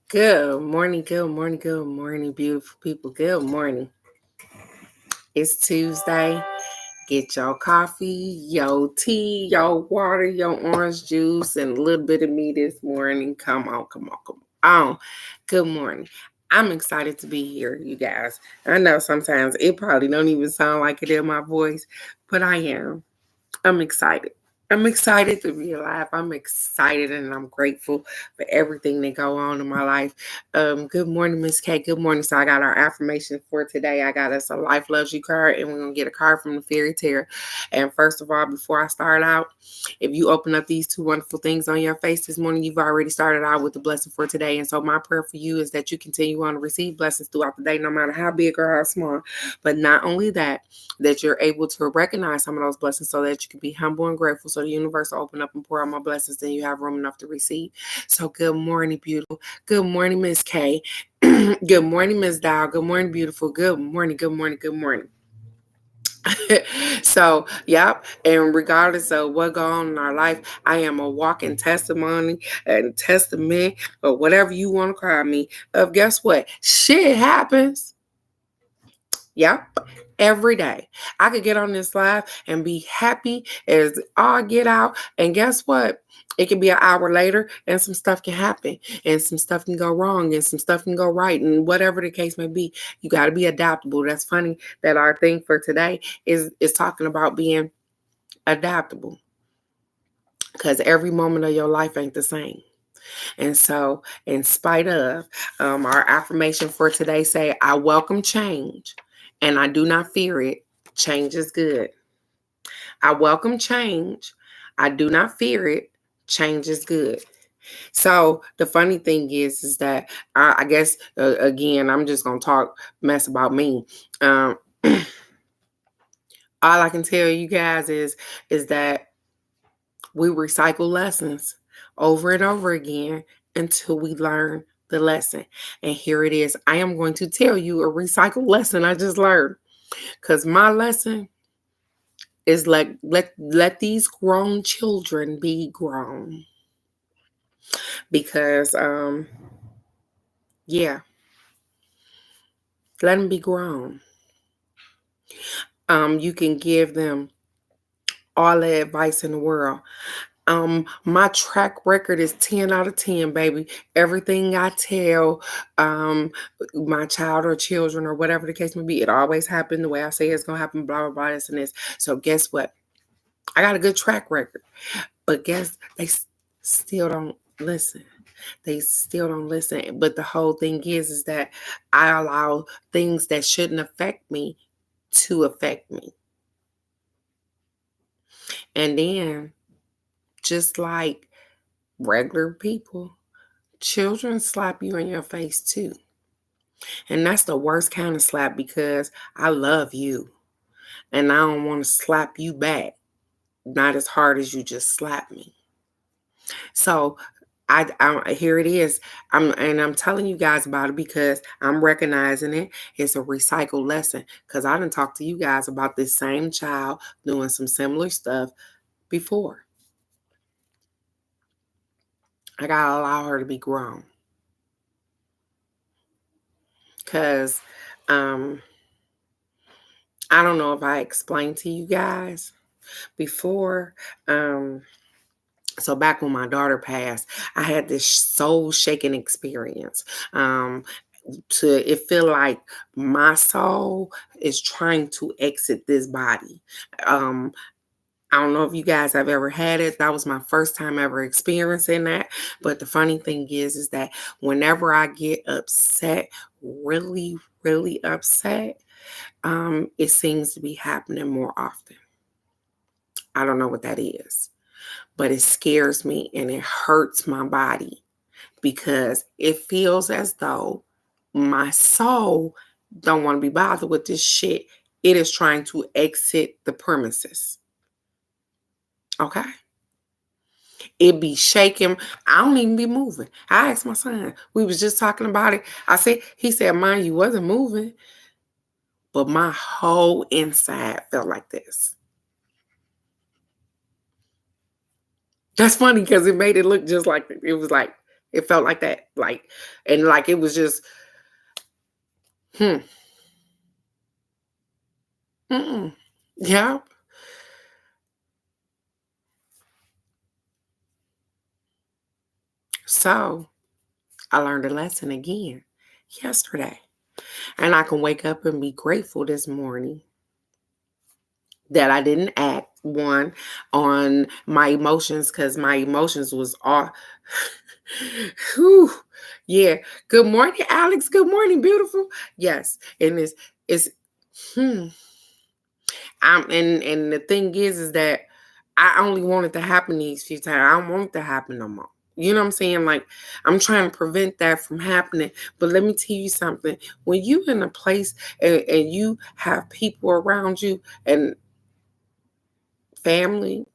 Good morning, good morning, good morning, beautiful people. Good morning. It's Tuesday. Get your coffee, your tea, your water, your orange juice, and a little bit of me this morning. Come on, come on, come on. Good morning. I'm excited to be here, you guys. I know sometimes it probably don't even sound like it in my voice, but I am. I'm excited. I'm excited to be alive. I'm excited and I'm grateful for everything that go on in my life. Good morning, Miss K. Good morning. So I got our affirmation for today. I got us a life loves you card, and we're gonna get a card from the fairy tale. And first of all, before I start out, if you open up these two wonderful things on your face this morning, you've already started out with the blessing for today. And so my prayer for you is that you continue on to receive blessings throughout the day, no matter how big or how small. But not only that you're able to recognize some of those blessings so that you can be humble and grateful so the universe will open up and pour out more blessings and you have room enough to receive. So good morning, beautiful. Good morning, Miss K. Good morning, Miss Dow. Good morning, beautiful. Good morning, good morning, good morning. So, yep. And regardless of what goes on in our life, I am a walking testimony and testament or whatever you want to call me of guess what? Shit happens. Yep. Every day. I could get on this live and be happy as all get out. And guess what? It can be an hour later and some stuff can happen and some stuff can go wrong and some stuff can go right. And whatever the case may be, you got to be adaptable. That's funny that our thing for today is talking about being adaptable because every moment of your life ain't the same. And so, in spite of our affirmation for today, say, I welcome change and I do not fear it. Change is good. I welcome change. I do not fear it. Change is good. So the funny thing is that I guess again, I'm just gonna talk mess about me. Um, all I can tell you guys is that we recycle lessons over and over again until we learn the lesson. And here it is. I am going to tell you a recycled lesson I just learned. Because my lesson is like let these grown children be grown. Because yeah, let them be grown. You can give them all the advice in the world. My track record is 10 out of 10, baby. Everything I tell my child or children or whatever the case may be, it always happened the way I say it's gonna happen, blah blah blah, this and this. So guess what? I got a good track record. But guess they still don't listen. They still don't listen. But the whole thing is that I allow things that shouldn't affect me to affect me. And then just like regular people, children slap you in your face too. And that's the worst kind of slap because I love you and I don't want to slap you back. Not as hard as you just slapped me. So I here it is. I'm telling you guys about it because I'm recognizing it. It's a recycled lesson because I didn't talk to you guys about this same child doing some similar stuff before. I gotta allow her to be grown. Because I don't know if I explained to you guys before. So back when my daughter passed, I had this soul shaking experience. To it feel like my soul is trying to exit this body. Um, I don't know if you guys have ever had it. That was my first time ever experiencing that. But the funny thing is that whenever I get upset, really, really upset, it seems to be happening more often. I don't know what that is, but it scares me and it hurts my body because it feels as though my soul don't want to be bothered with this shit. It is trying to exit the premises. Okay? It be shaking. I don't even be moving. I asked my son. We was just talking about it. He said, "Mine, you wasn't moving." But my whole inside felt like this. That's funny because it made it look just like it was like It felt like that. And it was just, hmm. Mm-mm. Yeah. So I learned a lesson again yesterday. And I can wake up and be grateful this morning that I didn't act on my emotions, because my emotions was all whew, yeah. Good morning, Alex. Good morning, beautiful. Yes. And it's hmm. And the thing is that I only want it to happen these few times. I don't want it to happen no more. You know what I'm saying? I'm trying to prevent that from happening. But let me tell you something. When you in a place and you have people around you and family,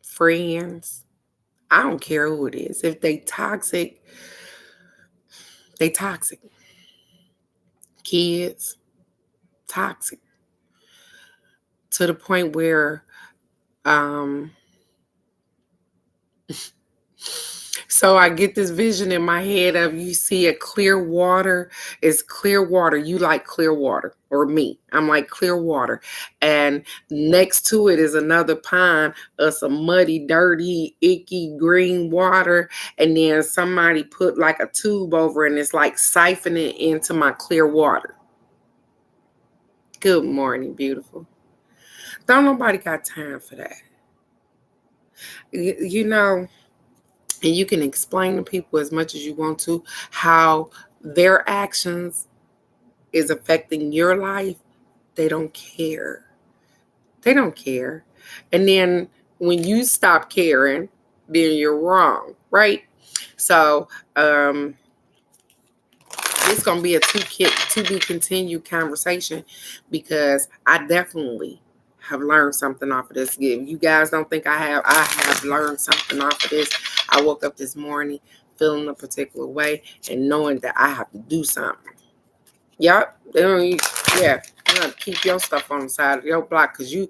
friends, I don't care who it is. If they toxic, they toxic. Kids, toxic. To the point where um so I get this vision in my head of, you see a clear water. It's clear water. You like clear water, or me. I'm like clear water. And next to it is another pond of some muddy, dirty, icky green water. And then somebody put like a tube over and it's like siphoning into my clear water. Good morning, beautiful. Don't nobody got time for that. You know, and you can explain to people as much as you want to how their actions is affecting your life. They don't care. They don't care. And then when you stop caring, then you're wrong, right? So it's gonna be a to be continued conversation, because I definitely have learned something off of this. If you guys don't think I have learned something off of this. I woke up this morning feeling a particular way and knowing that I have to do something. Yep. Yeah. You gotta keep your stuff on the side of your block, because your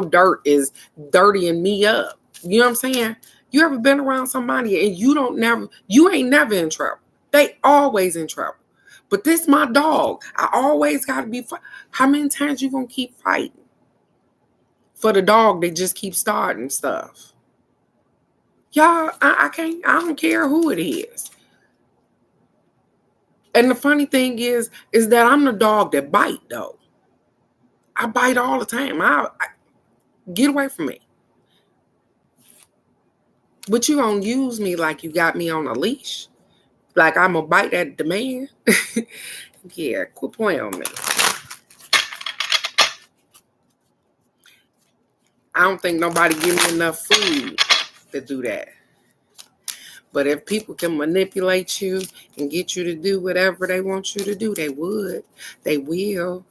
dirt is dirtying me up. You know what I'm saying? You ever been around somebody and you ain't never in trouble. They always in trouble. But this my dog. I always gotta be how many times you gonna keep fighting for the dog that just keeps starting stuff? Y'all, I can't, I don't care who it is. And the funny thing is that I'm the dog that bite though. I bite all the time. I get away from me. But you gonna use me like you got me on a leash. Like I'm gonna bite at the man. Yeah, quit playing on me. I don't think nobody give me enough food to do that. But if people can manipulate you and get you to do whatever they want you to do, they would. They will.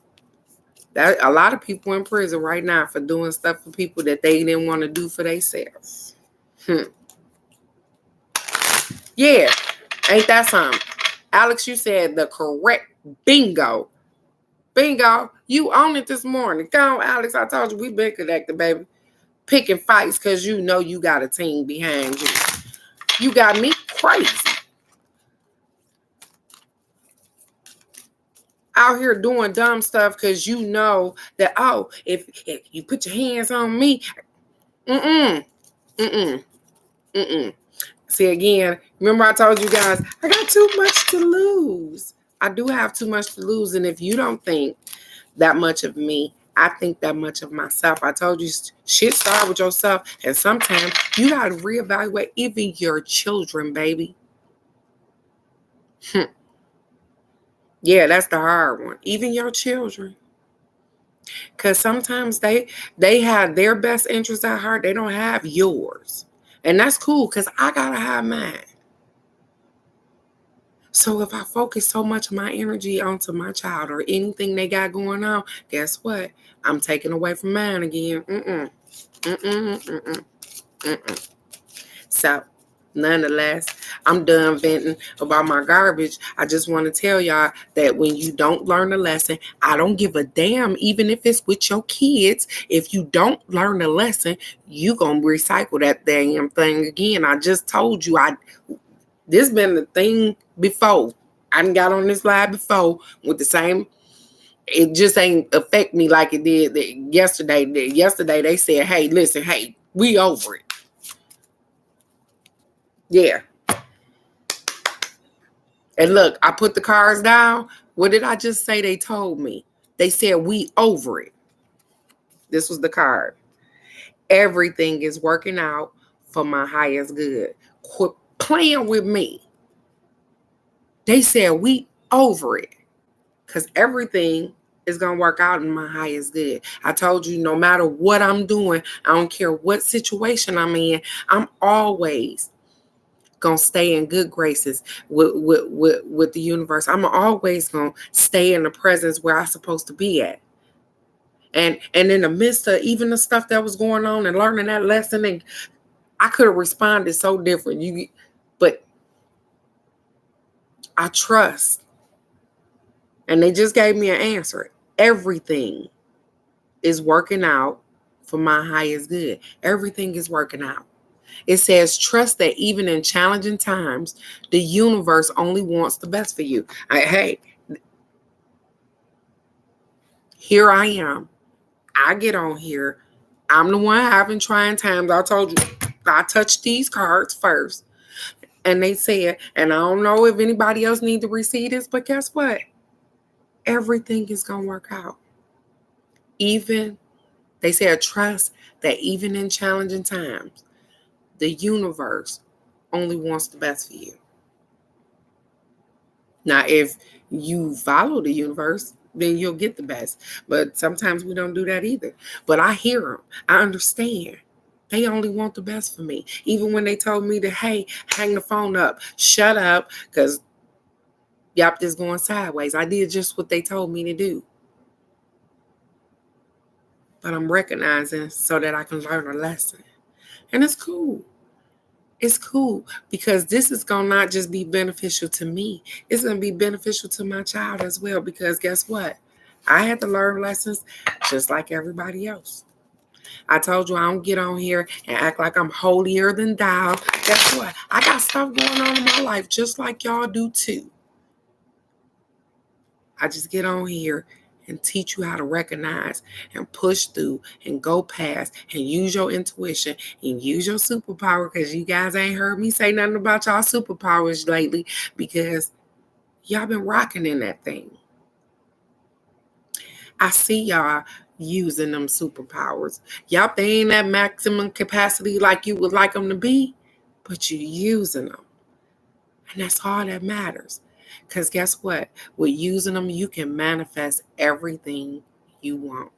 That a lot of people in prison right now for doing stuff for people that they didn't want to do for themselves. Yeah, ain't that something? Alex, you said the correct bingo. Bingo, you own it this morning. Come on, Alex, I told you we been connected, baby. Picking fights because you know you got a team behind you. You got me crazy. Out here doing dumb stuff because you know that, oh, if you put your hands on me, mm-mm, mm-mm, mm-mm. See, again, remember I told you guys, I got too much to lose. I do have too much to lose. And if you don't think that much of me, I think that much of myself. I told you, shit start with yourself. And sometimes you got to reevaluate even your children, baby. Yeah, that's the hard one. Even your children. Because sometimes they have their best interests at heart. They don't have yours. And that's cool, because I got to have mine. So if I focus so much of my energy onto my child or anything they got going on, guess what? I'm taking away from mine again. Mm-mm. Mm-mm. Mm-mm. Mm-mm. So, nonetheless, I'm done venting about my garbage. I just want to tell y'all that when you don't learn a lesson, I don't give a damn, even if it's with your kids. If you don't learn a lesson, you going to recycle that damn thing again. I just told you This been the thing before. I done got on this live before with the same. It just ain't affect me like it did yesterday. Yesterday they said, hey, listen, hey, we over it. Yeah. And look, I put the cards down. What did I just say they told me? They said, we over it. This was the card. Everything is working out for my highest good. Quit playing with me. They said, we over it. Because everything is going to work out in my highest good. I told you, no matter what I'm doing, I don't care what situation I'm in, I'm always going to stay in good graces with the universe. I'm always going to stay in the presence where I'm supposed to be at. And in the midst of even the stuff that was going on and learning that lesson, and I could have responded so different. But I trust. And they just gave me an answer. Everything is working out for my highest good. Everything is working out. It says, trust that even in challenging times, the universe only wants the best for you. Hey, here I am. I get on here. I'm the one having trying times. I told you, I touched these cards first. And they said, and I don't know if anybody else needs to receive this, but guess what? Everything is going to work out. They said, trust that even in challenging times, the universe only wants the best for you. Now, if you follow the universe, then you'll get the best. But sometimes we don't do that either. But I hear them. I understand. They only want the best for me. Even when they told me to, hey, hang the phone up, shut up, because y'all just going sideways. I did just what they told me to do. But I'm recognizing so that I can learn a lesson. And it's cool. It's cool because this is going to not just be beneficial to me. It's going to be beneficial to my child as well because guess what? I had to learn lessons just like everybody else. I told you I don't get on here and act like I'm holier than thou. Guess what? I got stuff going on in my life just like y'all do too. I just get on here and teach you how to recognize and push through and go past and use your intuition and use your superpower because you guys ain't heard me say nothing about y'all superpowers lately because y'all been rocking in that thing. I see y'all using them superpowers. Y'all, they ain't at maximum capacity like you would like them to be, but you using them. And that's all that matters. Because guess what? With using them, you can manifest everything you want.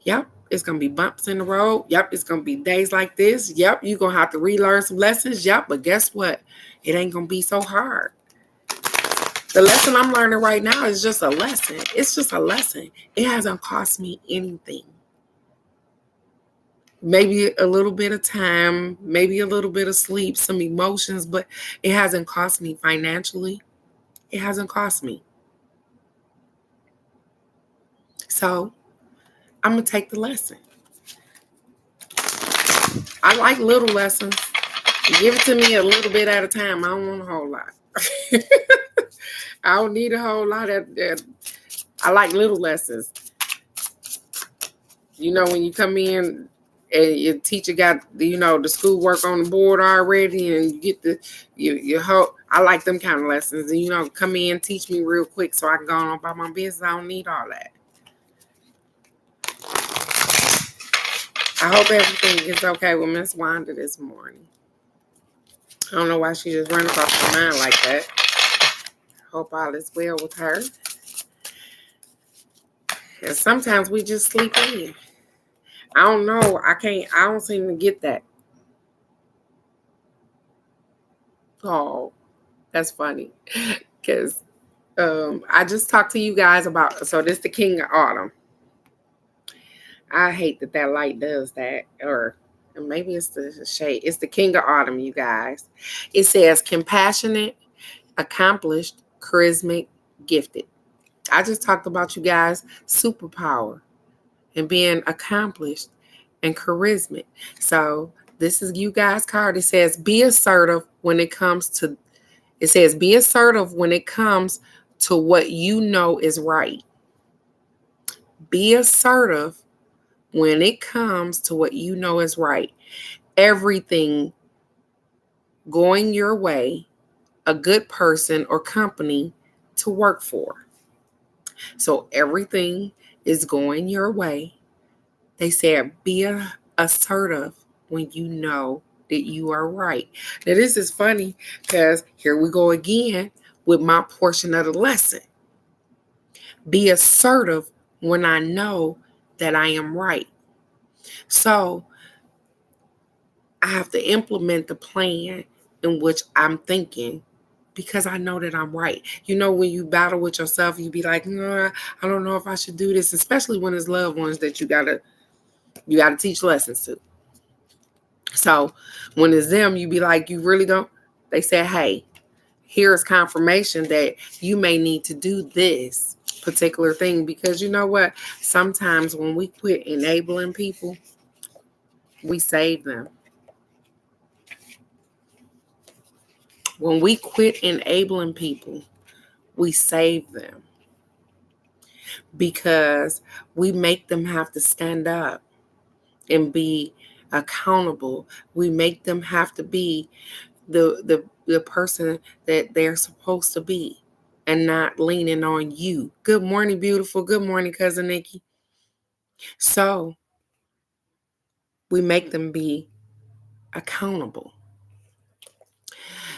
Yep, it's going to be bumps in the road. Yep, it's going to be days like this. Yep, you're going to have to relearn some lessons. Yep, but guess what? It ain't going to be so hard. The lesson I'm learning right now is just a lesson. It's just a lesson. It hasn't cost me anything. Maybe a little bit of time, maybe a little bit of sleep, some emotions, but it hasn't cost me financially. It hasn't cost me. So I'm going to take the lesson. I like little lessons. Give it to me a little bit at a time. I don't want a whole lot. I don't need a whole lot. I like little lessons. You know, when you come in and your teacher got, the schoolwork on the board already and you get your whole, I like them kind of lessons. And, come in, teach me real quick so I can go on about my business. I don't need all that. I hope everything is okay with Miss Wanda this morning. I don't know why she just ran across my mind like that. Hope all is well with her. And sometimes we just sleep in. I don't know. I don't seem to get that. Oh, that's funny. Because I just talked to you guys about, so this is the King of Autumn. I hate that light does that. Or maybe it's the shade. It's the King of Autumn, you guys. It says compassionate, accomplished, charismatic, gifted. I just talked about you guys' superpower and being accomplished and charismatic. So this is you guys' card. It says, be assertive when it comes to, it says, be assertive when it comes to what you know is right. Be assertive when it comes to what you know is right. Everything going your way, a good person or company to work for. So everything is going your way. They said, be assertive when you know that you are right. Now, this is funny because here we go again with my portion of the lesson. Be assertive when I know that I am right. So I have to implement the plan in which I'm thinking because I know that I'm right. You know, when you battle with yourself, you be like, nah, I don't know if I should do this, especially when it's loved ones that you gotta teach lessons to. So when it's them, you be like, you really don't. They say, hey, here's confirmation that you may need to do this particular thing, because you know what? Sometimes when we quit enabling people, we save them. When we quit enabling people, we save them because we make them have to stand up and be accountable. We make them have to be the person that they're supposed to be and not leaning on you. Good morning, beautiful. Good morning, Cousin Nikki. So we make them be accountable.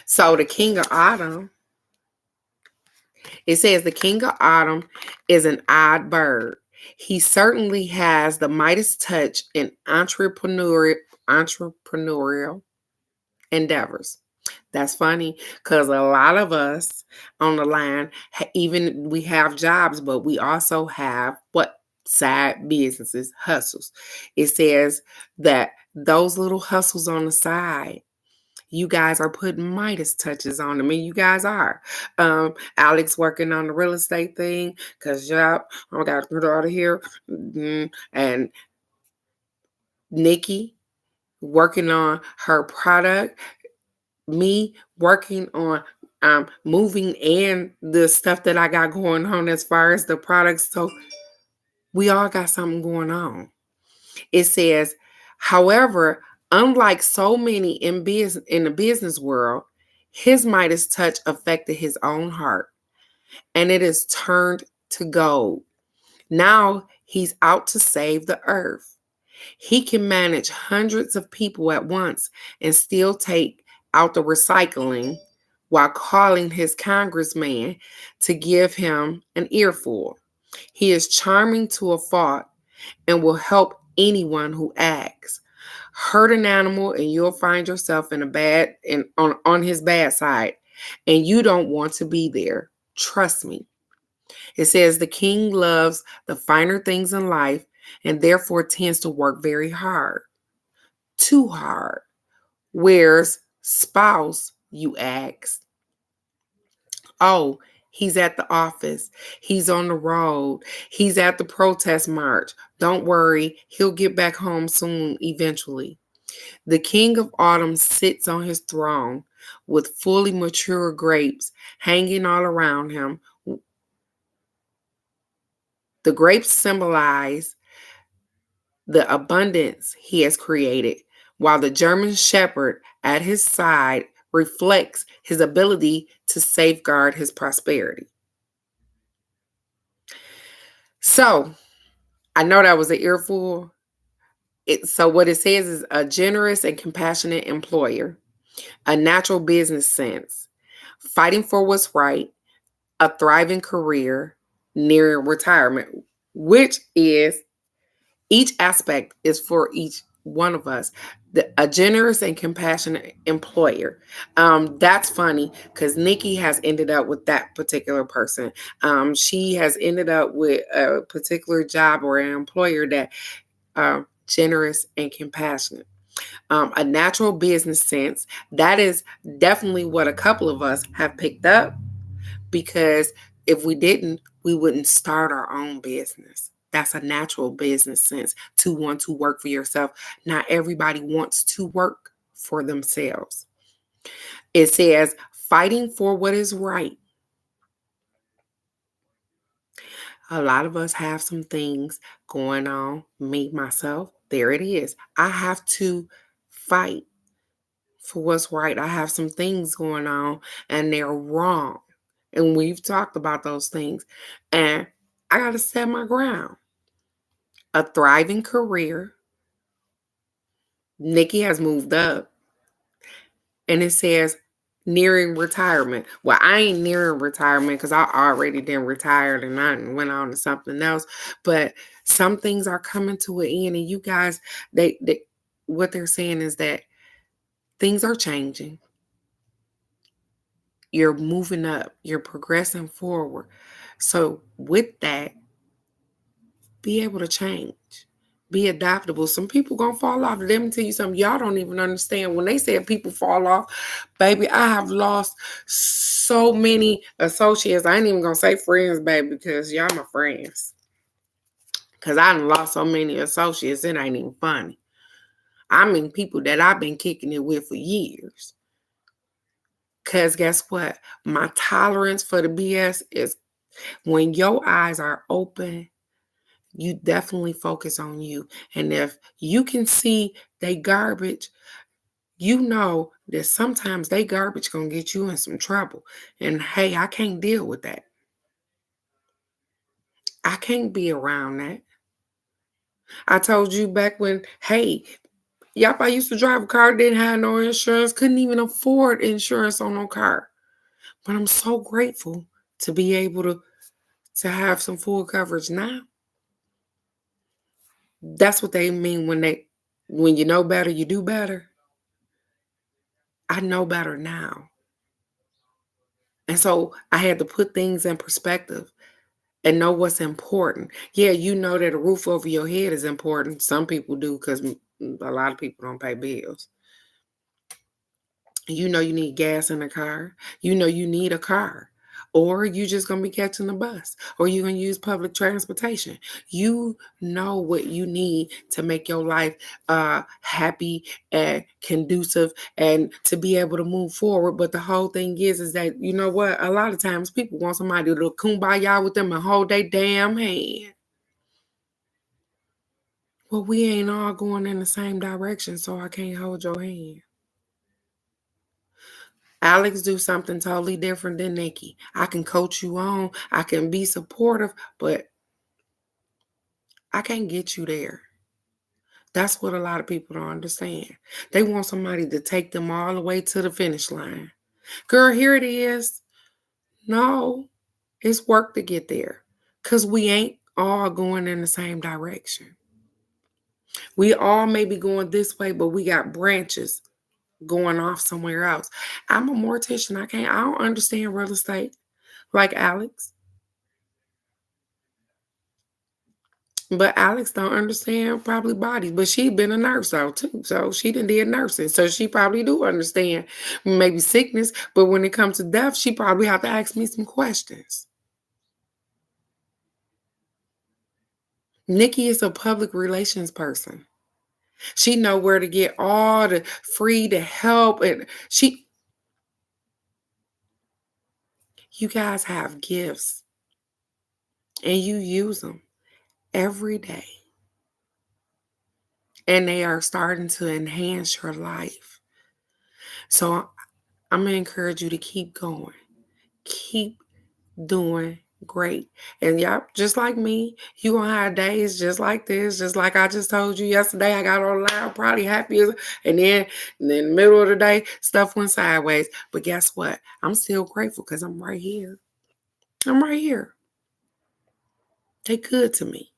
So the King of Autumn, it says the King of Autumn is an odd bird. He certainly has the Midas touch in entrepreneurial endeavors. That's funny because a lot of us on the line, even we have jobs, but we also have what? Side businesses, hustles. It says that those little hustles on the side, you guys are putting Midas touches on them, and you guys are. Alex working on the real estate thing because, I got to get out of here. And Nikki working on her product. Me working on moving and the stuff that I got going on as far as the products. So we all got something going on. It says, however, unlike so many in the business world, his Midas touch affected his own heart, and it is turned to gold. Now he's out to save the earth. He can manage hundreds of people at once and still take out the recycling while calling his congressman to give him an earful. He is charming to a fault and will help anyone who asks. Hurt an animal and you'll find yourself on his bad side, and you don't want to be there. Trust me. It says the king loves the finer things in life and therefore tends to work very hard. Too hard. Where's spouse, you ask? Oh, he's at the office. He's on the road. He's at the protest march. Don't worry, he'll get back home soon, eventually. The King of Autumn sits on his throne with fully mature grapes hanging all around him. The grapes symbolize the abundance he has created, while the German shepherd at his side reflects his ability to safeguard his prosperity. So, I know that was an earful. So what it says is a generous and compassionate employer, a natural business sense, fighting for what's right, a thriving career, near retirement, which is each aspect is for each one of us. A generous and compassionate employer. That's funny because Nikki has ended up with that particular person. She has ended up with a particular job or an employer that generous and compassionate. A natural business sense. That is definitely what a couple of us have picked up, because if we didn't, we wouldn't start our own business. That's a natural business sense to want to work for yourself. Not everybody wants to work for themselves. It says fighting for what is right. A lot of us have some things going on. Me, myself, there it is. I have to fight for what's right. I have some things going on and they're wrong. And we've talked about those things. And I got to stand my ground. A thriving career. Nikki has moved up. And it says nearing retirement. Well, I ain't nearing retirement because I already done retired and I went on to something else. But some things are coming to an end. And you guys, they what they're saying is that things are changing. You're moving up. You're progressing forward. So with that, be able to change. Be adaptable. Some people gonna fall off. Let me tell you something. Y'all don't even understand. When they say people fall off, baby, I have lost so many associates. I ain't even gonna say friends, baby, because y'all my friends. Because I done lost so many associates, it ain't even funny. I mean people that I've been kicking it with for years. Because guess what? My tolerance for the BS is when your eyes are open, you definitely focus on you. And if you can see they garbage, you know that sometimes they garbage gonna get you in some trouble. And hey, I can't deal with that. I can't be around that. I told you back when, hey, yep, I used to drive a car, didn't have no insurance, couldn't even afford insurance on no car. But I'm so grateful to be able to have some full coverage now. That's what they mean when you know better, you do better. I know better now. And so I had to put things in perspective and know what's important. Yeah, you know that a roof over your head is important. Some people do because a lot of people don't pay bills. You know you need gas in a car. You know you need a car. Or you just going to be catching the bus. Or you're going to use public transportation. You know what you need to make your life happy and conducive and to be able to move forward. But the whole thing is that, you know what? A lot of times people want somebody to kumbaya with them and hold their damn hand. Well, we ain't all going in the same direction, so I can't hold your hand. Alex do something totally different than Nikki. I can coach you on. I can be supportive, but I can't get you there. That's what a lot of people don't understand. They want somebody to take them all the way to the finish line. Girl, here it is. No, it's work to get there because we ain't all going in the same direction. We all may be going this way, but we got branches going off somewhere else. I'm a mortician. I don't understand real estate like Alex. But Alex don't understand probably bodies. But she been a nurse though too. So she done did nursing. So she probably do understand maybe sickness. But when it comes to death, she probably have to ask me some questions. Nikki is a public relations person. She know where to get all the free to help. And you guys have gifts and you use them every day. And they are starting to enhance your life. So I'm going to encourage you to keep going. Keep doing great. And y'all, just like me, you gonna have days just like this, just like I just told you yesterday. I got online, probably happy, and then in the middle of the day, stuff went sideways. But guess what? I'm still grateful because I'm right here. I'm right here. They good to me.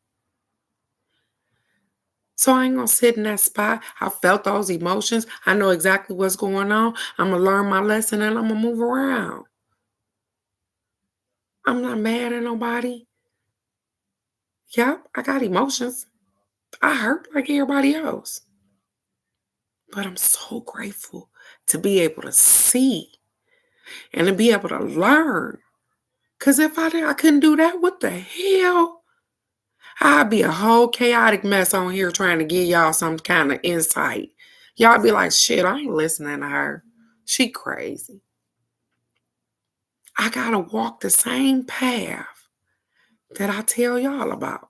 So I ain't gonna sit in that spot. I felt those emotions. I know exactly what's going on. I'm gonna learn my lesson and I'm gonna move around. I'm not mad at nobody. Yep, I got emotions. I hurt like everybody else. But I'm so grateful to be able to see and to be able to learn. Because if I couldn't do that, what the hell? I'll be a whole chaotic mess on here trying to give y'all some kind of insight. Y'all be like, shit, I ain't listening to her. She crazy. I gotta walk the same path that I tell y'all about.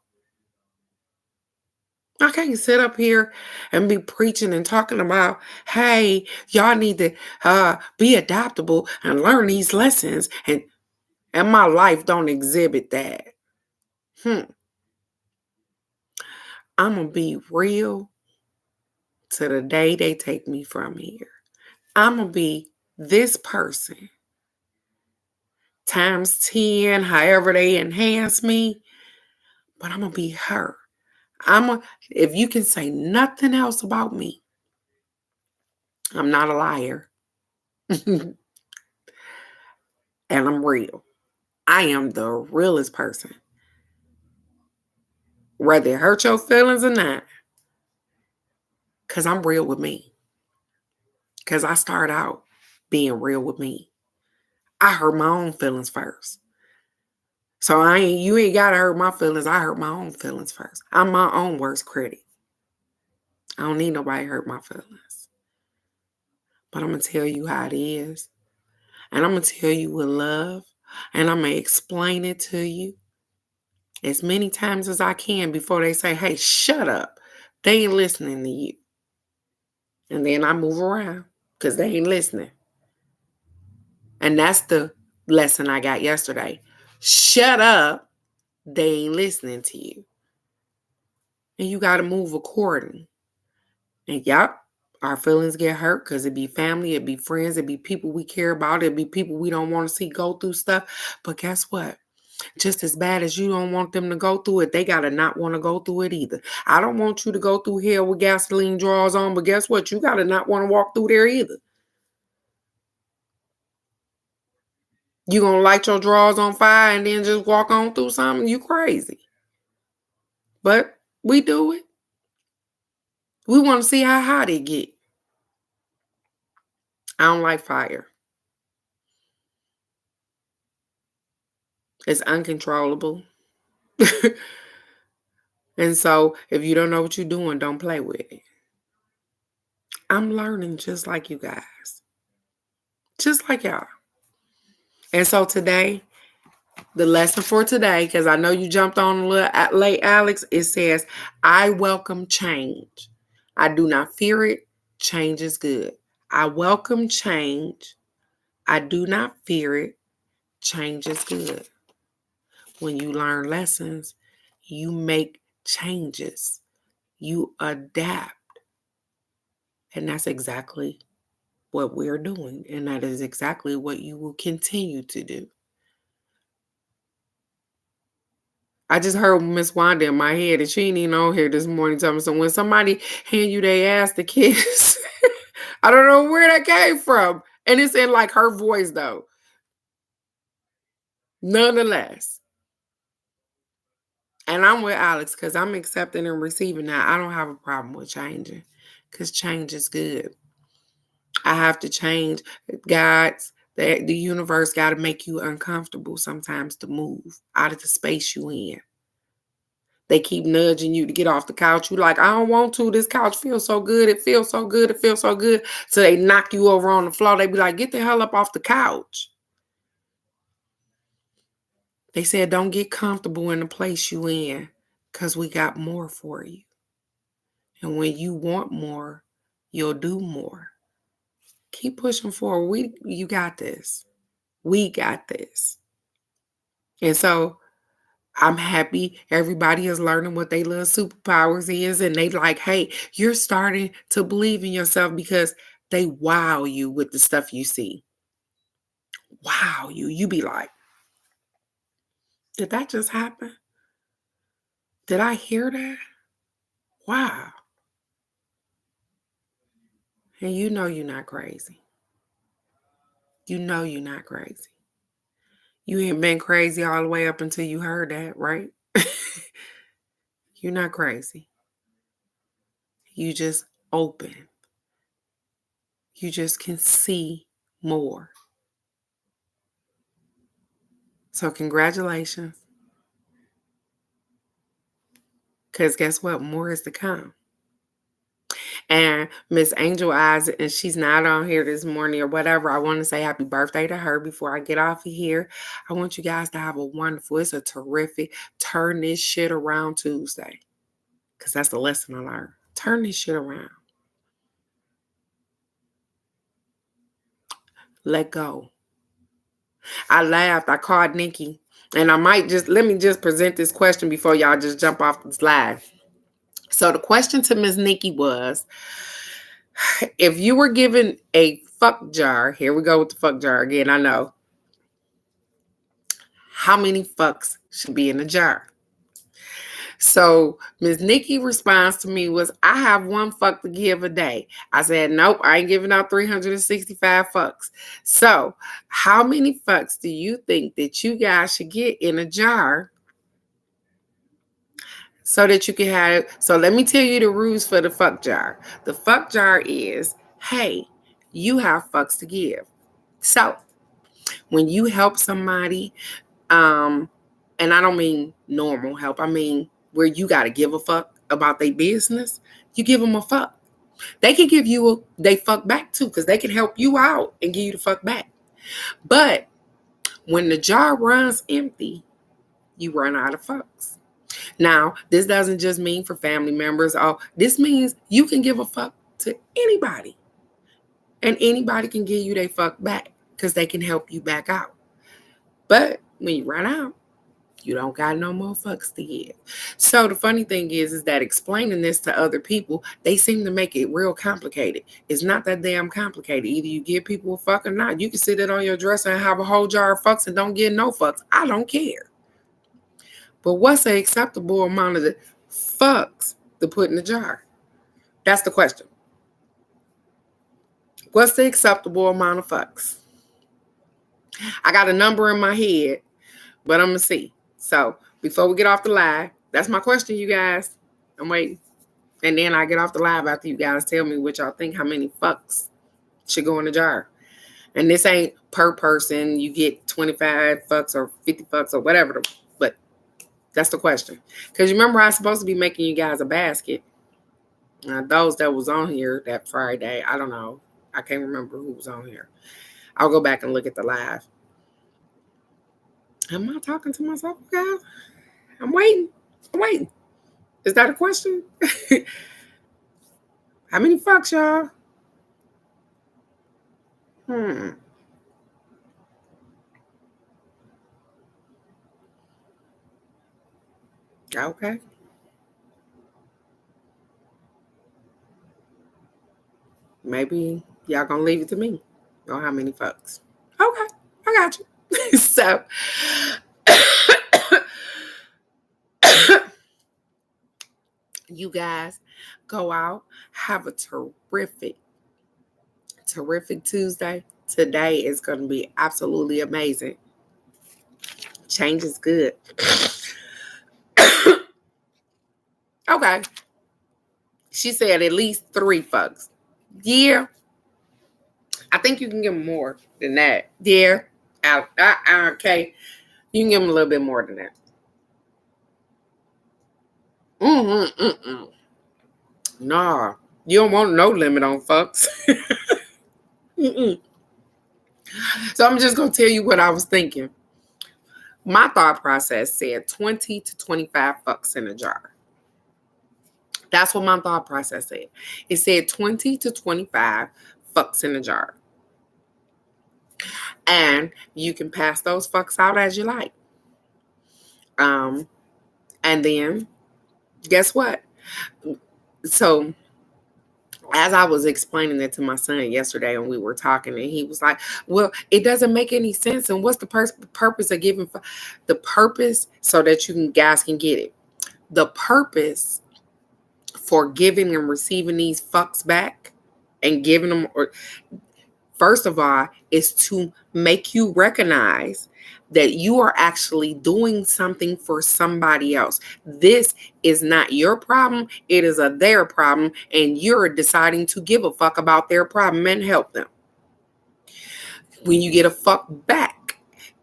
I can't sit up here and be preaching and talking about, hey, y'all need to be adaptable and learn these lessons. And my life don't exhibit that. I'm going to be real to the day they take me from here. I'm going to be this person times 10, however they enhance me. But I'm going to be her. If you can say nothing else about me, I'm not a liar. And I'm real. I am the realest person. Whether it hurt your feelings or not. Because I'm real with me. Because I start out being real with me. I hurt my own feelings first. So you ain't got to hurt my feelings. I hurt my own feelings first. I'm my own worst critic. I don't need nobody to hurt my feelings. But I'm going to tell you how it is. And I'm going to tell you with love. And I'm going to explain it to you as many times as I can before they say, hey, shut up. They ain't listening to you. And then I move around because they ain't listening. And that's the lesson I got yesterday. Shut up. They ain't listening to you. And you got to move accordingly. And yep, our feelings get hurt because it be family, it be friends, it be people we care about, it be people we don't want to see go through stuff. But guess what? Just as bad as you don't want them to go through it, they got to not want to go through it either. I don't want you to go through hell with gasoline drawers on, but guess what? You got to not want to walk through there either. You going to light your drawers on fire and then just walk on through something? You crazy. But we do it. We want to see how hot it get. I don't like fire. It's uncontrollable. And so if you don't know what you're doing, don't play with it. I'm learning just like you guys. Just like y'all. And so today, the lesson for today, because I know you jumped on a little late, Alex, it says, I welcome change. I do not fear it. Change is good. I welcome change. I do not fear it. Change is good. When you learn lessons, you make changes. You adapt. And that's exactly what we're doing. And that is exactly what you will continue to do. I just heard Miss Wanda in my head, and she ain't even on here this morning telling me, so when somebody hand you their ass to kiss, I don't know where that came from. And it's in like her voice though. Nonetheless. And I'm with Alex because I'm accepting and receiving that. I don't have a problem with changing because change is good. I have to change. The universe got to make you uncomfortable sometimes to move out of the space you in. They keep nudging you to get off the couch. You like, I don't want to. This couch feels so good. It feels so good. It feels so good. So they knock you over on the floor. They be like, get the hell up off the couch. They said, don't get comfortable in the place you in because we got more for you. And when you want more, you'll do more. Keep pushing forward. You got this. We got this. And so I'm happy everybody is learning what their little superpowers is. And they like, hey, you're starting to believe in yourself because they wow you with the stuff you see. Wow you. You be like, did that just happen? Did I hear that? Wow. And you know you're not crazy. You know you're not crazy. You ain't been crazy all the way up until you heard that, right? You're not crazy. You just open. You just can see more. So congratulations. Because guess what? More is to come. And Miss Angel Eyes, and she's not on here this morning or whatever. I want to say happy birthday to her before I get off of here. I want you guys to have a wonderful, it's a terrific turn this shit around Tuesday. Because that's the lesson I learned. Turn this shit around. Let go. I laughed. I called Nikki. And I might let me just present this question before y'all just jump off this live. So the question to Miss Nikki was, if you were given a fuck jar, here we go with the fuck jar again, I know. How many fucks should be in the jar? So Miss Nikki response to me was, I have one fuck to give a day. I said, nope, I ain't giving out 365 fucks. So how many fucks do you think that you guys should get in a jar so that you can have it? So let me tell you the rules for the fuck jar. The fuck jar is, hey, you have fucks to give. So when you help somebody, and I don't mean normal help, I mean where you got to give a fuck about their business, you give them a fuck. They can give you they fuck back too, because they can help you out and give you the fuck back. But when the jar runs empty, you run out of fucks. Now, this doesn't just mean for family members. Oh, this means you can give a fuck to anybody. And anybody can give you their fuck back because they can help you back out. But when you run out, you don't got no more fucks to give. So the funny thing is that explaining this to other people, they seem to make it real complicated. It's not that damn complicated. Either you give people a fuck or not. You can sit it on your dresser and have a whole jar of fucks and don't get no fucks. I don't care. But what's the acceptable amount of the fucks to put in the jar? That's the question. What's the acceptable amount of fucks? I got a number in my head, but I'm going to see. So before we get off the live, that's my question, you guys. I'm waiting. And then I get off the live after you guys tell me what y'all think, how many fucks should go in the jar. And this ain't per person. You get 25 fucks or 50 fucks or whatever. But that's the question. Because you remember I was supposed to be making you guys a basket. Those that was on here that Friday, I don't know. I can't remember who was on here. I'll go back and look at the live. Am I talking to myself, guys? I'm waiting. Is that a question? How many fucks, y'all? Okay. Maybe y'all gonna leave it to me on how many fucks. Okay, I got you. So you guys go out, have a terrific Tuesday. Today is going to be absolutely amazing. Change is good. Okay. She said at least 3 fucks. Yeah. I think you can give them more than that. Yeah. Okay. You can give them a little bit more than that. Nah. You don't want no limit on fucks. So I'm just going to tell you what I was thinking. My thought process said 20 to 25 fucks in a jar. That's what my thought process said. It said 20 to 25 fucks in a jar. And you can pass those fucks out as you like. And then, guess what? So, as I was explaining it to my son yesterday and we were talking, and he was like, well, it doesn't make any sense. And what's the purpose of giving? The purpose so that you guys can get it. The purpose for giving and receiving these fucks back and giving them, or first of all, is to make you recognize that you are actually doing something for somebody else. This is not your problem. It is their problem. And you're deciding to give a fuck about their problem and help them. When you get a fuck back,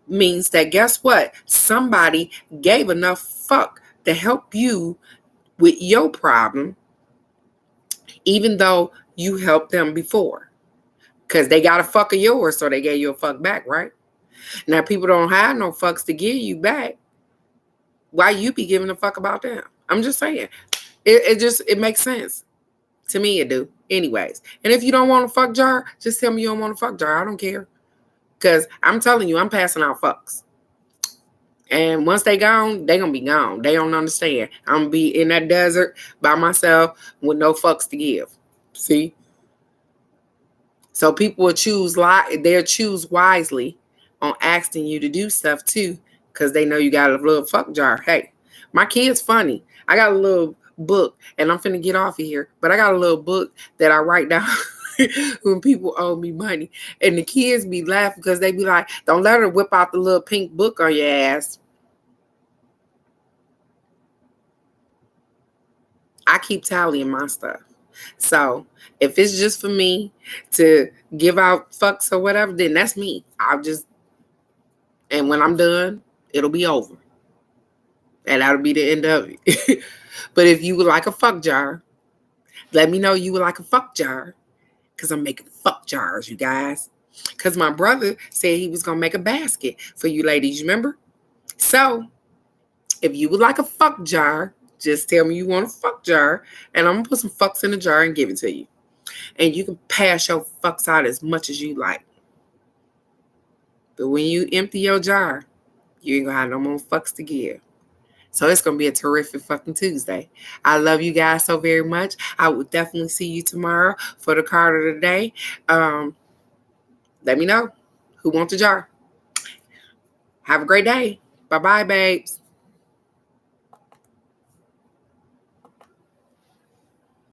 means that guess what? Somebody gave enough fuck to help you with your problem, even though you helped them before. Because they got a fuck of yours, so they gave you a fuck back, right? Now, people don't have no fucks to give you back. Why you be giving a fuck about them? I'm just saying. It makes sense. To me, it do. Anyways. And if you don't want a fuck jar, just tell me you don't want a fuck jar. I don't care. Because I'm telling you, I'm passing out fucks. And once they gone, they gonna be gone. They don't understand. I'm gonna be in that desert by myself with no fucks to give. See? So people will they'll choose wisely on asking you to do stuff too, because they know you got a little fuck jar. Hey, my kid's funny. I got a little book, and I'm finna get off of here, but I got a little book that I write down when people owe me money. And the kids be laughing because they be like, don't let her whip out the little pink book on your ass. I keep tallying my stuff. So if it's just for me to give out fucks or whatever, then that's me. And when I'm done, it'll be over. And that'll be the end of it. But if you would like a fuck jar, let me know you would like a fuck jar. Because I'm making fuck jars, you guys. Because my brother said he was going to make a basket for you ladies, remember? So if you would like a fuck jar, just tell me you want a fuck jar, and I'm going to put some fucks in the jar and give it to you. And you can pass your fucks out as much as you like. But when you empty your jar, you ain't going to have no more fucks to give. So it's going to be a terrific fucking Tuesday. I love you guys so very much. I will definitely see you tomorrow for the card of the day. Let me know who wants a jar. Have a great day. Bye-bye, babes.